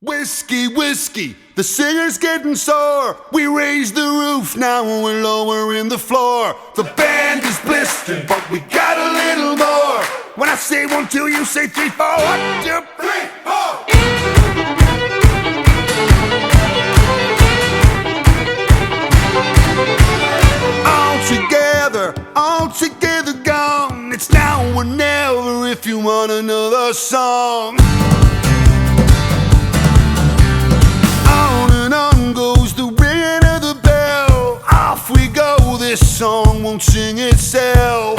Whiskey, whiskey, the singer's getting sore. We raised the roof, now we're lowering the floor. The band is blistered, but we got a little more. When I say 1, 2, you say 3, 4. 1, 2, 3, 4. All together gone. It's now or never if you want another song. On goes the ringing of the bell. Off we go, this song won't sing itself.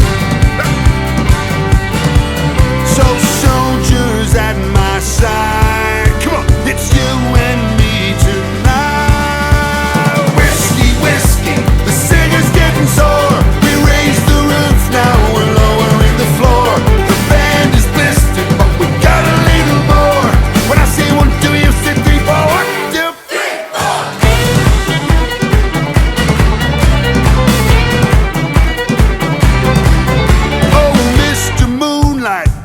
So soldiers at my side, come on, it's you and me tonight. Whiskey, whiskey, the singer's getting sore. We raised the roof, now we're lowering the floor. The band is blistered, but we got a little more. When I say 1, 2, you say 3, 4. 1, 2.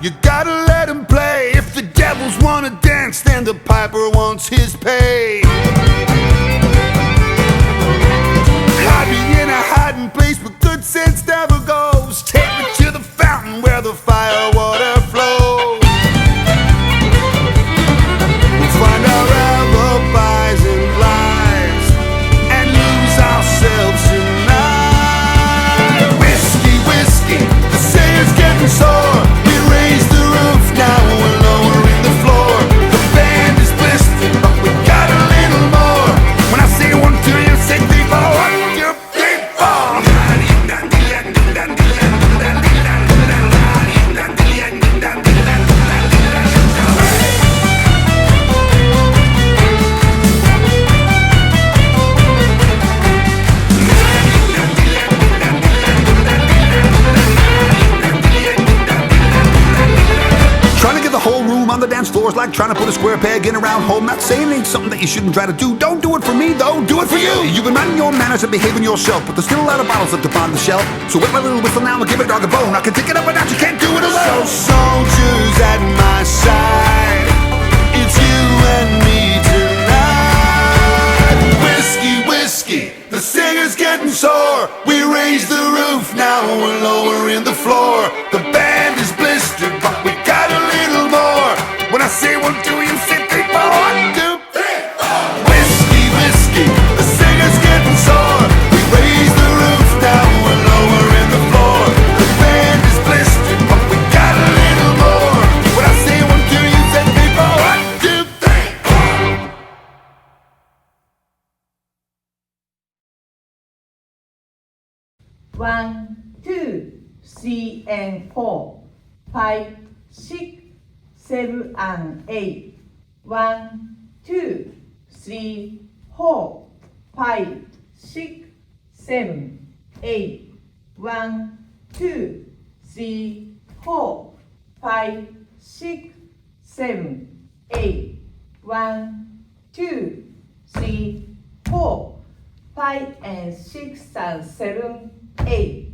You gotta let him play. If the devils wanna dance, then the piper wants his pay. Hide me in a hiding place, but good sense never goes. Take me to the fountain where the fire water flows. We'll find our alibis and lies and lose ourselves tonight. Whiskey, whiskey, the singer's getting sore. Raise the roof, now we're lowering the floor. The band is blistered, but we got a little more. When I say 1, 2, you say 3, 4. 1, 2, 3, 4. On the dance floor is like trying to put a square peg in a round hole. Not saying it ain't something that you shouldn't try to do. Don't do it for me though, do it for you. You've been minding your manners and behaving yourself, but there's still a lot of bottles left upon the shelf. So with my little whistle now, I'll give a dog a bone. I can take it up and out, you can't do it alone. So soldiers at my side, it's you and me tonight. Whiskey, whiskey, the singer's getting sore. We raised the roof, now we're lowering the floor. The band is blistered, but we got a little more. When I say 1, 2, you say 3, 4. 1, 2, 3, 4. Whiskey, whiskey, the singer's getting sore. We raised the roof, now we're lowering the floor. The band is blistered, but we got a little more. When I say 1, 2, you say 3, 4. 1, 2, 3, 4. 1, 2, 3 and 4, 5, 6, 7 and 8. 1, 2, 3, 4, 5, 6, 7, 8. 1, 2, 3, 4, 5, 6, 7, 8. 1, 2, 3, 4, 5 and 6 and 7, 8.